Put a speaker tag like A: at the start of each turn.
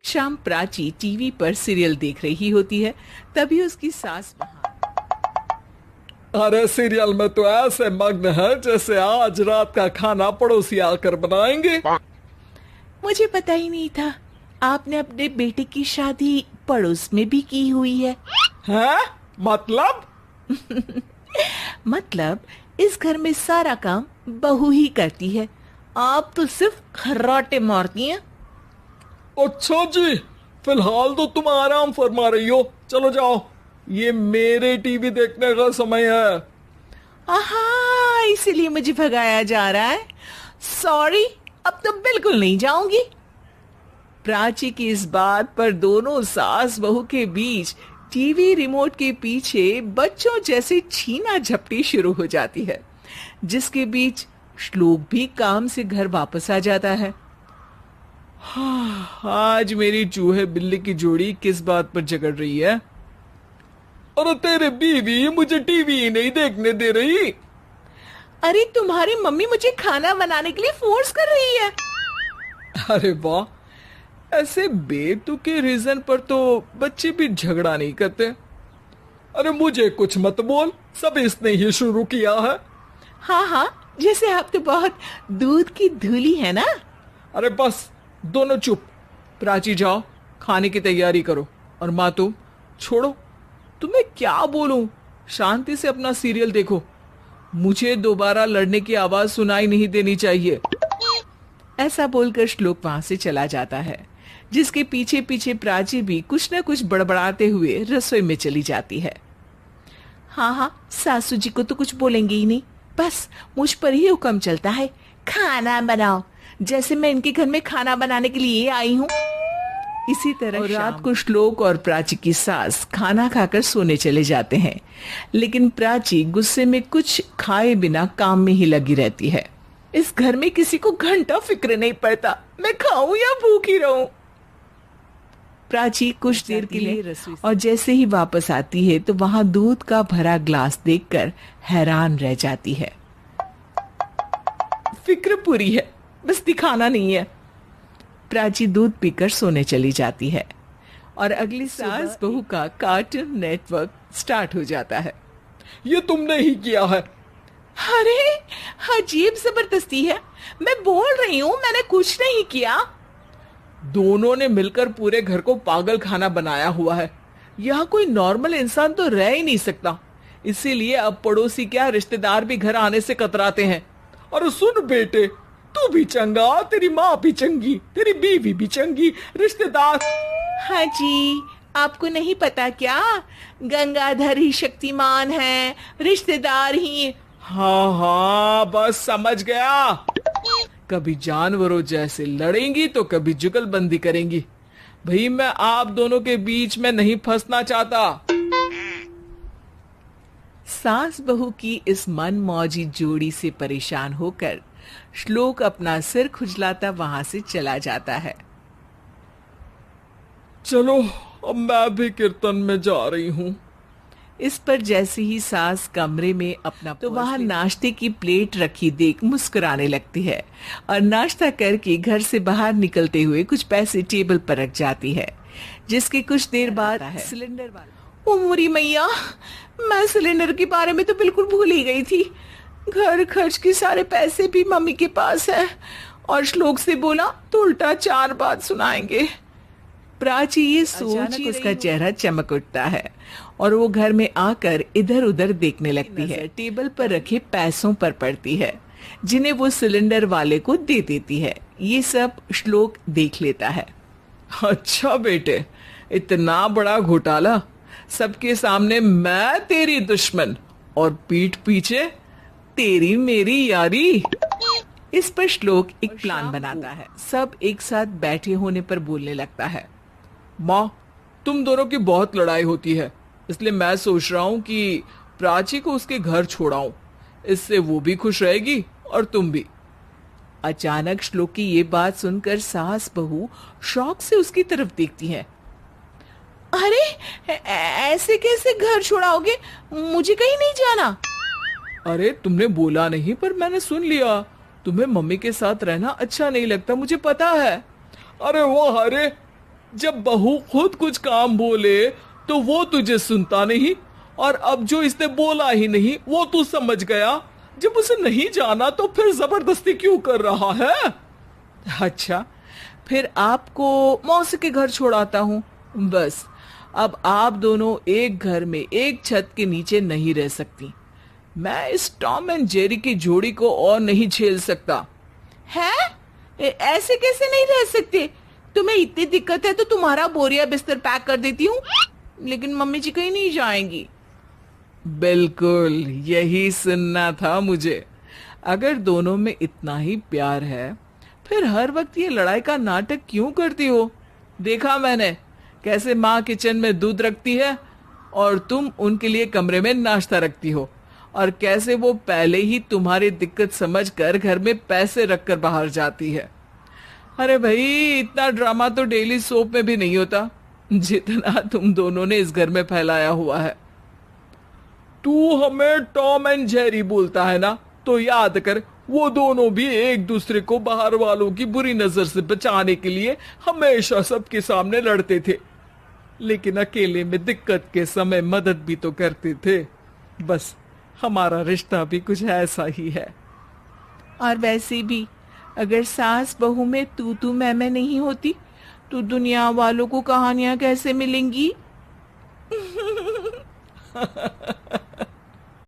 A: शाम प्राची टीवी पर सीरियल देख रही होती है। तभी उसकी सास वहां।
B: अरे सीरियल में तो ऐसे मग्न है जैसे आज रात का खाना पड़ोसी आकर बनाएंगे।
A: मुझे पता ही नहीं था आपने अपने बेटे की शादी पड़ोस में भी की हुई है।
B: हैं? मतलब?
A: मतलब इस घर में सारा काम बहू ही करती है, आप तो सिर्फ खर्राटे मारती हैं।
B: अच्छा जी, फिलहाल तो तुम आराम फरमा रही हो। चलो जाओ, ये मेरे टीवी देखने का समय है।
A: आहा, इसीलिए मुझे भगाया जा रहा है। सॉरी, अब तो बिल्कुल नहीं जाऊंगी। प्राची की इस बात पर दोनों सास बहू के बीच टीवी रिमोट के पीछे बच्चों जैसे छीना झपटी शुरू हो जाती है, जिसके बीच श्लोक भी काम से घर वापस आ जाता है। आज मेरी चूहे बिल्ली की जोड़ी किस बात पर झगड़ रही है?
B: अरे तेरे बीवी मुझे टीवी ही नहीं देखने दे रही।
A: अरे तुम्हारी मम्मी मुझे खाना बनाने के लिए फोर्स कर रही है।
B: अरे वाह, ऐसे बेतुके रीजन पर तो बच्चे भी झगड़ा नहीं करते। अरे मुझे कुछ मत बोल, सब इसने ही शुरू किया है।
A: हाँ हाँ, जैसे आप तो बहुत दूध की धूली है ना।
B: अरे बस, दोनों चुप। प्राची जाओ, खाने की तैयारी करो। और माँ तुम छोड़ो, तुम्हें क्या बोलूं, शांति से अपना सीरियल देखो। मुझे दोबारा लड़ने की आवाज सुनाई नहीं देनी चाहिए। ऐसा बोलकर श्लोक वहां से चला जाता है, जिसके पीछे पीछे प्राची भी कुछ न कुछ बड़बड़ाते हुए रसोई में चली जाती है। हाँ हाँ, सासू जी को तो कुछ बोलेंगे ही नहीं, बस मुझ पर ही हुक्म चलता है, खाना बनाओ, जैसे मैं इनके घर में खाना बनाने के लिए आई हूँ। इसी तरह रात को श्लोक और प्राची की सास खाना खाकर सोने चले जाते हैं, लेकिन प्राची गुस्से में कुछ खाए बिना काम में ही लगी रहती है। इस घर में किसी को घंटा फिक्र नहीं पड़ता, मैं खाऊं या भूखी रहूं। प्राची कुछ देर के लिए और जैसे ही वापस आती है तो वहां दूध का भरा ग्लास देखकर हैरान रह जाती है। फिक्र पूरी है, बस दिखाना नहीं है। प्राची दूध पीकर सोने चली जाती है और अगली सास बहू का कार्टून नेटवर्क स्टार्ट हो जाता है। ये तुमने ही किया है।
A: अरे अजीब जबरदस्ती है, मैं बोल रही हूँ मैंने कुछ नहीं किया।
B: दोनों ने मिलकर पूरे घर को पागल खाना बनाया हुआ है।
A: यहाँ कोई नॉर्मल इंसान तो रह ही नहीं सकता, इसीलिए अब पड़ोसी क्या रिश्तेदार भी घर आने से कतराते हैं।
B: और सुन बेटे, तू भी चंगा, तेरी माँ भी चंगी, तेरी बीवी भी चंगी, रिश्तेदार।
A: हाँ जी, आपको नहीं पता क्या, गंगाधर ही शक्तिमान है, रिश्तेदार ही।
B: हाँ हाँ, बस समझ गया। कभी जानवरों जैसे लड़ेंगी तो कभी जुगलबंदी करेंगी। भाई मैं आप दोनों के बीच में नहीं फंसना चाहता।
A: सास बहू की इस मनमौजी जोड़ी से परेशान होकर श्लोक अपना सिर खुजलाता वहां से चला जाता है।
B: चलो अब मैं भी कीर्तन में जा रही हूँ।
A: इस पर जैसे ही सास कमरे में अपना तो वहां नाश्ते की प्लेट रखी देख मुस्कुराने लगती है और नाश्ता करके घर से बाहर निकलते हुए कुछ पैसे टेबल पर रख जाती है, जिसके कुछ देर बाद सिलेंडर वाला। ओ मोरी मैया, मैं सिलेंडर के बारे में तो बिल्कुल भूल ही गई थी। घर खर्च के सारे पैसे भी मम्मी के पास है और श्लोक से बोला तो उल्टा 4 बात सुनाएंगे। प्राची ये सोच उसका चेहरा चमक उठता है और वो घर में आकर इधर उधर देखने लगती है। टेबल पर रखे पैसों पर पड़ती है, जिन्हें वो सिलेंडर वाले को दे देती है। ये सब श्लोक देख लेता है।
B: अच्छा बेटे, इतना बड़ा घोटाला, सबके सामने मैं तेरी दुश्मन और पीठ पीछे तेरी मेरी यारी।
A: इस पर श्लोक एक प्लान बनाता है। सब एक साथ बैठे होने पर बोलने लगता है।
B: माँ, तुम दोनों की बहुत लड़ाई होती है, इसलिए मैं सोच रहा हूँ कि प्राची को उसके घर छोड़ाऊं। इससे वो भी खुश रहेगी और तुम भी।
A: अचानक श्लोक की ये बात सुनकर सास बहू शौक से उसकी तरफ देखती है। अरे ऐसे कैसे घर छोड़ाओगे, मुझे कहीं नहीं जाना।
B: अरे तुमने बोला नहीं, पर मैंने सुन लिया। तुम्हें मम्मी के साथ रहना अच्छा नहीं लगता, मुझे पता है। अरे वो, अरे जब बहू खुद कुछ काम बोले तो वो तुझे सुनता नहीं, और अब जो इसने बोला ही नहीं वो तू समझ गया। जब उसे नहीं जाना तो फिर जबरदस्ती क्यों कर रहा है?
A: अच्छा, फिर आपको मौसी के घर छोड़ाता हूँ। बस अब आप दोनों एक घर में एक छत के नीचे नहीं रह सकती। मैं इस टॉम एंड जेरी की जोड़ी को और नहीं झेल सकता। है? ऐसे कैसे नहीं रह सकते? तुम्हें इतनी दिक्कत है तो तुम्हारा बोरिया बिस्तर पैक कर देती हूँ, लेकिन मम्मी जी कहीं नहीं जाएंगी। बिल्कुल यही सुनना था मुझे। अगर दोनों में इतना ही प्यार है फिर हर वक्त ये लड़ाई का नाटक क्यों करती हो? देखा मैंने कैसे माँ किचन में दूध रखती है और तुम उनके लिए कमरे में नाश्ता रखती हो, और कैसे वो पहले ही तुम्हारी दिक्कत समझकर घर में पैसे रखकर बाहर जाती है। अरे भाई, इतना ड्रामा तो डेली सोप में भी नहीं होता जितना तुम दोनों ने इस घर में फैलाया हुआ है।
B: तू हमें टॉम एंड जेरी बोलता है ना, तो याद कर वो दोनों भी एक दूसरे को बाहर वालों की बुरी नजर से बचाने के लिए हमेशा सबके सामने लड़ते थे, लेकिन अकेले में दिक्कत के समय मदद भी तो करते थे। बस हमारा रिश्ता भी कुछ ऐसा ही है।
A: और वैसे भी अगर सास बहू में तू मैं नहीं होती तो दुनिया वालों को कहानियां कैसे मिलेंगी?